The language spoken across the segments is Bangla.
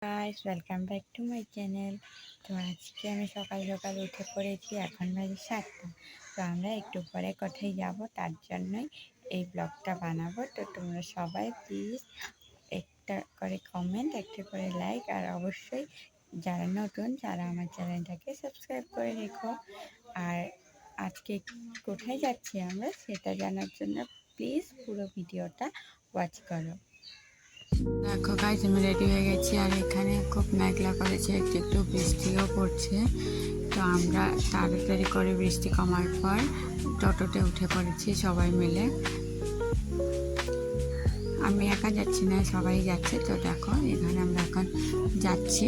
Guys welcome back to my channel. তো আজকে আমি সকাল সকাল উঠে পড়েছি, এখন বাজে 7টা। তো আমরা একটু পরে কোথায় যাব তার জন্যই এই ব্লগটা বানাবো। তো তোমরা সবাই প্লিজ একটা করে কমেন্ট, একটা করে লাইক, আর অবশ্যই যারা নতুন যারা আমার চ্যানেলটাকে সাবস্ক্রাইব করে রেখো। আর আজকে কোথায় যাচ্ছি আমরা সেটা জানার জন্য প্লিজ পুরো ভিডিওটা ওয়াচ করো। দেখো গাইস, আমি রেডি হয়ে গেছি আর এখানে খুব মেঘলা করেছে, একটু একটু বৃষ্টিও পড়ছে। তো আমরা তাড়াতাড়ি করে বৃষ্টি কমার পর টোটোতে উঠে পড়েছি সবাই মিলে। আমি একা যাচ্ছি না, সবাই যাচ্ছে। তো দেখো এখানে আমরা এখন যাচ্ছি।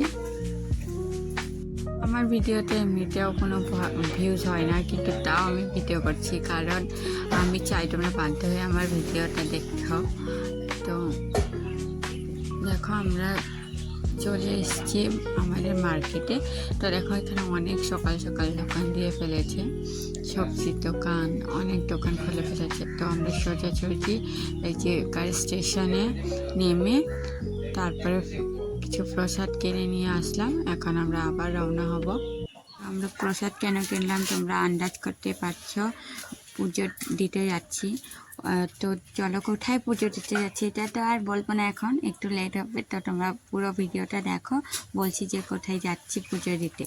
আমার ভিডিওতে এমনিতেও কোনো ভিউজ হয় না, কিন্তু তাও আমি ভিডিও করছি কারণ আমি চাই তোমরা বাধ্য হয়ে আমার ভিডিওটা দেখো। তো দেখো আমরা চলে এসেছি আমাদের মার্কেটে। তো দেখো এখানে অনেক সকাল সকাল দোকান দিয়ে ফেলেছে, সবজির দোকান, অনেক দোকান খুলে ফেলেছে। তো আমরা সোজাসুজি এই যে গাড়ি স্টেশনে নেমে তারপরে কিছু প্রসাদ কিনে নিয়ে আসলাম। এখন আমরা আবার রওনা হব। আমরা প্রসাদ কেন কিনলাম তোমরা আন্দাজ করতে পারছো, পুজো দিতে যাচ্ছি। তো চলো কোথায় পুজো দিতে যাচ্ছি এটা তো আর বলবো না, এখন একটু লেট হবে। তো তোমরা পুরো ভিডিওটা দেখো, বলছি যে কোথায় যাচ্ছি পুজো দিতে।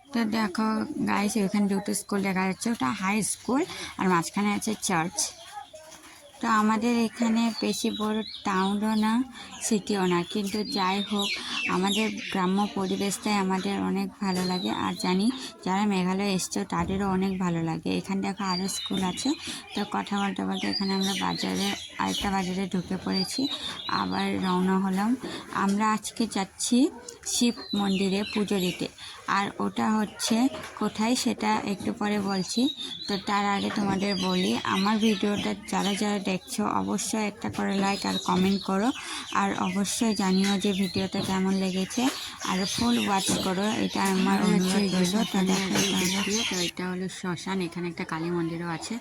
তো দেখো গাইস, এখানে দুটো স্কুল দেখা যাচ্ছে, ওটা হাই স্কুল আর মাঝখানে আছে চার্চ। তো আমাদের এখানে বেশি বড় টাউনও না, সিটিও না, কিন্তু যাই হোক আমাদের গ্রাম্য পরিবেশটাই আমাদের অনেক ভালো লাগে। আর জানি যারা মেঘালয় এসছো তাদেরও অনেক ভালো লাগে। এখানে দেখো আরও স্কুল আছে। তো কথা বলতে বলতে এখানে আমরা আরেকটা বাজারে ঢুকে পড়েছি, আবার রওনা হলাম। আমরা আজকে যাচ্ছি শিব মন্দিরে পুজো দিতে। আর ওটা হচ্ছে কোথায় সেটা একটু পরে বলছি। তো তার আগে তোমাদের বলি, আমার ভিডিওটা যারা যারা দেখছো অবশ্যই একটা করে লাইক আর কমেন্ট করো, আর অবশ্যই জানিও যে ভিডিওটা কেমন লেগেছে, আর ফুল ওয়াচ করো, এটা আমার অনুরোধ রইল। তো দেখো এটা হলো শ্মশান, এখানে একটা কালী মন্দিরও আছে।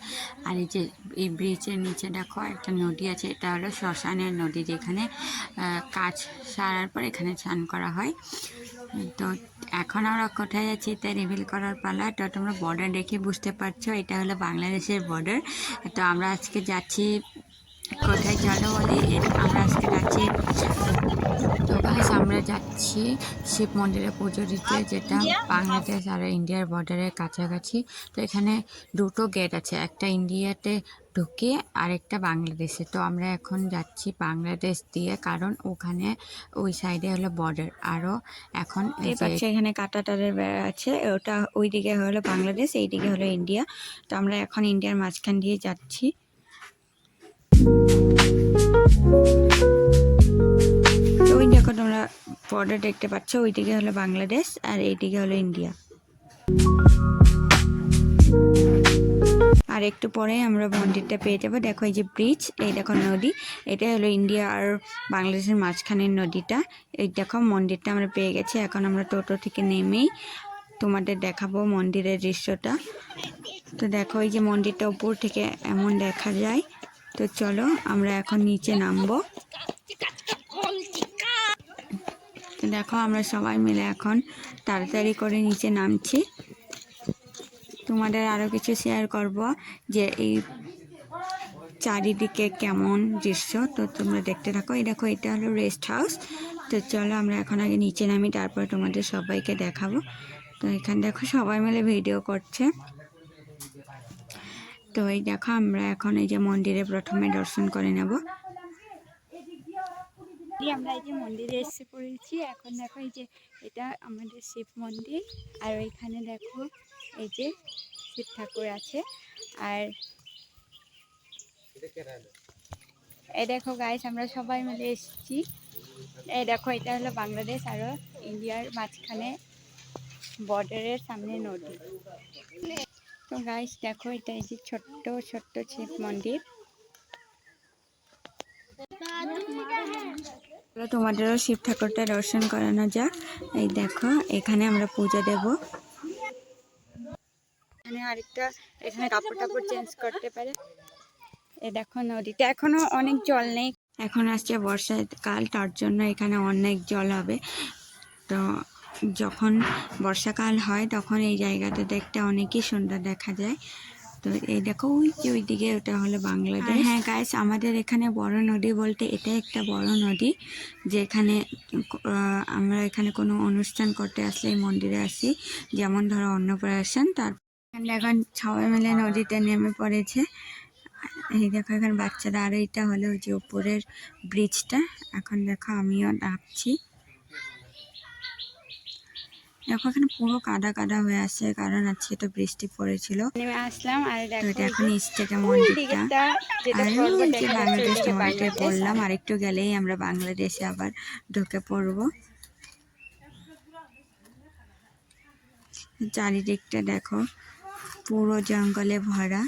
আর এই যে এই ব্রিজের নিচে দেখো একটা নদী আছে, এটা হলো শ্মশানের নদী, যেখানে কাজ সারার পর এখানে স্নান করা হয়। তো এখন আমরা কোথায় যাচ্ছি এটা রিভিল করার পালা। তো তোমরা বর্ডার দেখে বুঝতে পারছো এটা হলো বাংলাদেশের বর্ডার। তো আমরা আজকে যাচ্ছি কোথায়, চলো বলি। আমরা আজকে যাচ্ছি, তো গাইস আমরা যাচ্ছি শিব মন্দিরে পুজো দিতে, যেটা বাংলাদেশ আর ইন্ডিয়ার বর্ডারের কাছাকাছি। তো এখানে দুটো গেট আছে, একটা ইন্ডিয়াতে ঢুকে আর একটা বাংলাদেশে। তো আমরা এখন যাচ্ছি বাংলাদেশ দিয়ে, কারণ ওখানে ওই সাইডে হলো বর্ডার। আরও এখন এখানে কাঁটাতারের বেড়া আছে, ওটা ওই দিকে হলো বাংলাদেশ, এই দিকে হলো ইন্ডিয়া। তো আমরা এখন ইন্ডিয়ার মাঝখান দিয়ে যাচ্ছি। ওই দেখো তোমরা বর্ডার দেখতে পাচ্ছ, ওইদিকে হলো বাংলাদেশ আর এইদিকে হলো ইন্ডিয়া। আর একটু পরে আমরা মন্দিরটা পেয়ে যাবো। দেখো এই যে ব্রিজ, এই দেখো নদী, এটা হলো ইন্ডিয়া আর বাংলাদেশের মাঝখানের নদীটা। এই দেখো মন্দিরটা আমরা পেয়ে গেছি। এখন আমরা টোটো থেকে নেমেই তোমাদের দেখাবো মন্দিরের দৃশ্যটা। তো দেখো এই যে মন্দিরটা উপর থেকে এমন দেখা যায়। তো চলো আমরা এখন নিচে নামবো। তো দেখো আমরা সবাই মিলে এখন তাড়াতাড়ি করে নিচে নামছি। তোমাদের আরও কিছু শেয়ার করব যে এই চারিদিকে কেমন দৃশ্য, তো তোমরা দেখতে থাকো। এই দেখো এটা হলো রেস্ট হাউস। তো চলো আমরা এখন আগে নিচে নামি, তারপরে তোমাদের সবাইকে দেখাবো। তো এখানে দেখো সবাই মিলে ভিডিও করছে। তো এই দেখো আমরা এখন এই যে মন্দিরে প্রথমে দর্শন করে নেব। আমরা এই যে মন্দিরে এসে পড়েছি। এখন দেখো এই যে এটা আমাদের শিব মন্দির, আর ওইখানে দেখো এই যে শিব ঠাকুর আছে। আর এই দেখো গাইস আমরা সবাই মিলে এসেছি। এই দেখো এটা হলো বাংলাদেশ আর ইন্ডিয়ার মাঝখানে বর্ডারের সামনে নদী। তো গাইস দেখো এটা এই যে ছোট্ট ছোট্ট শিব মন্দির। তোমাদেরও শিব ঠাকুরটা দর্শন করানো যাক। এই দেখো এখানে আমরা পূজা দেব। এখানে আরেকটা, এখানে কাপড় টাপড় চেঞ্জ করতে পারে। এই দেখো নদীতে এখনো অনেক জল নেই, এখন আসছে বর্ষাকাল, তার জন্য এখানে অনেক জল হবে। তো যখন বর্ষাকাল হয় তখন এই জায়গাটা দেখতে অনেকই সুন্দর দেখা যায়। তো এই দেখো ওইদিকে ওটা হলো বাংলাদেশ। হ্যাঁ গাইস, আমাদের এখানে বড় নদী বলতে এটা একটা বড় নদী, যেখানে আমরা এখানে কোনো অনুষ্ঠান করতে আসলে এই মন্দিরে আসি, যেমন ধরো অন্নপ্রাশন। তার এখন সবাই মিলে নদীতে নেমে পড়েছে। এই দেখো এখানে বাচ্চারা, আর এইটা হলো যে উপরের ব্রিজটা। এখন দেখো আমিও নামছি। দেখো এখানে পুরো কাদা কাদা হয়ে আছে, কারণ আজকে তো বৃষ্টি পড়েছিল। নেমে আসলাম আর দেখো এখন ইস্টেকা মন্দিরটা, আর ওই যে বাংলাদেশ মন্দিরটা বললাম, আর একটু গেলেই আমরা বাংলাদেশে আবার ঢুকে পড়ব। চারিদিকটা দেখো পুরো জঙ্গলে ভরা।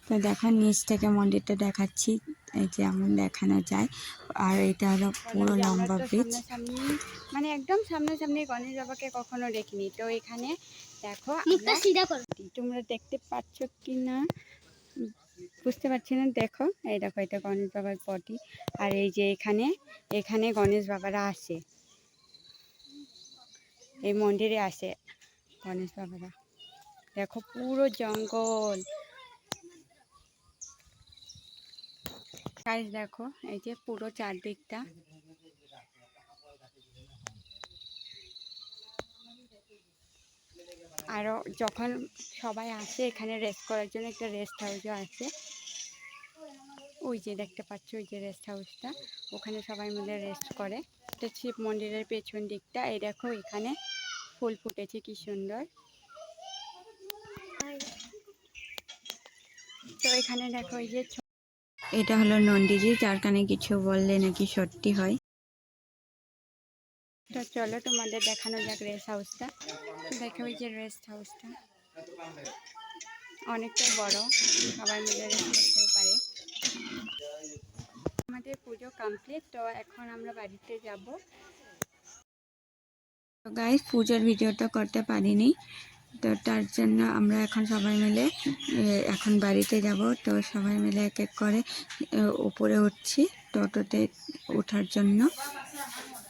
তো দেখো নিচ থেকে মন্দিরটা দেখাচ্ছি, এই যে এমন দেখানো যায়। আর এটা হলো পুরো লম্বা ব্রিজ, মানে একদম সামনাসামনি গণেশ বাবাকে কখনো দেখিনি। তো এখানে দেখো তোমরা দেখতে পাচ্ছ কি না বুঝতে পারছি না। দেখো এই দেখো এটা গণেশ বাবার পটি, আর এই যে এখানে গণেশ বাবারা আসে, এই মন্দিরে আসে গণেশ বাবারা। দেখো পুরো জঙ্গল। গাইস দেখো এই যে পুরো চারদিকটা। আরও যখন সবাই আসে এখানে রেস্ট করার জন্য একটা রেস্ট হাউসও আছে, ওই যে দেখতে পাচ্ছ ওই যে রেস্ট হাউসটা, ওখানে সবাই মিলে রেস্ট করে। এটা শিব মন্দিরের পেছন দিকটা। এই দেখো এখানে ফুল ফুটেছে কি সুন্দর। তো এখানে দেখো এই যে এটা হলো নন্দীজি, যার কানে কিছু বললে নাকি সত্যি হয়। তো চলো তোমাদের দেখানো যাক রেস্ট হাউসটা। দেখো ওই যে রেস্ট হাউসটা অনেকটাই বড়, সবাই মিলে রেস্ট করতেও পারে। আমাদের পুজো কমপ্লিট, তো এখন আমরা বাড়িতে যাব। তো গাইস পুজোর ভিডিওটা করতে পারিনি, তো তার জন্য আমরা এখন সবাই মিলে এখন বাড়িতে যাব। তো সবাই মিলে এক এক করে উপরে উঠছি টোটোতে ওঠার জন্য।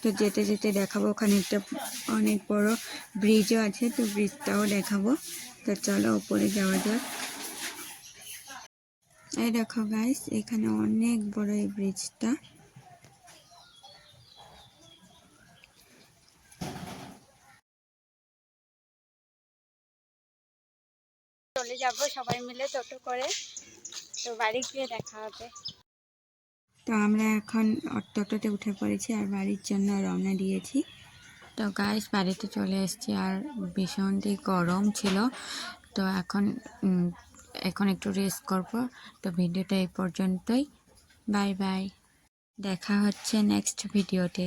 তো যেতে যেতে দেখাবো, ওখানে একটা অনেক বড় ব্রিজও আছে, তো ব্রিজটাও দেখাবো। তো চলো উপরে যাওয়া যাক। এই দেখো গাইস এখানে অনেক বড় এই ব্রিজটা। চলে যাব সবাই মিলে টোটো করে, তো বাড়ি গিয়ে দেখা হবে। তো আমরা এখন টোটোতে উঠে পড়েছি আর বাড়ির জন্য রওনা দিয়েছি। তো গাইস বাড়িতে চলে এসেছি, আর ভীষণই গরম ছিল। তো এখন একটু রেস্ট করব। তো ভিডিওটা এই পর্যন্তই, বাই বাই, দেখা হচ্ছে নেক্সট ভিডিওতে।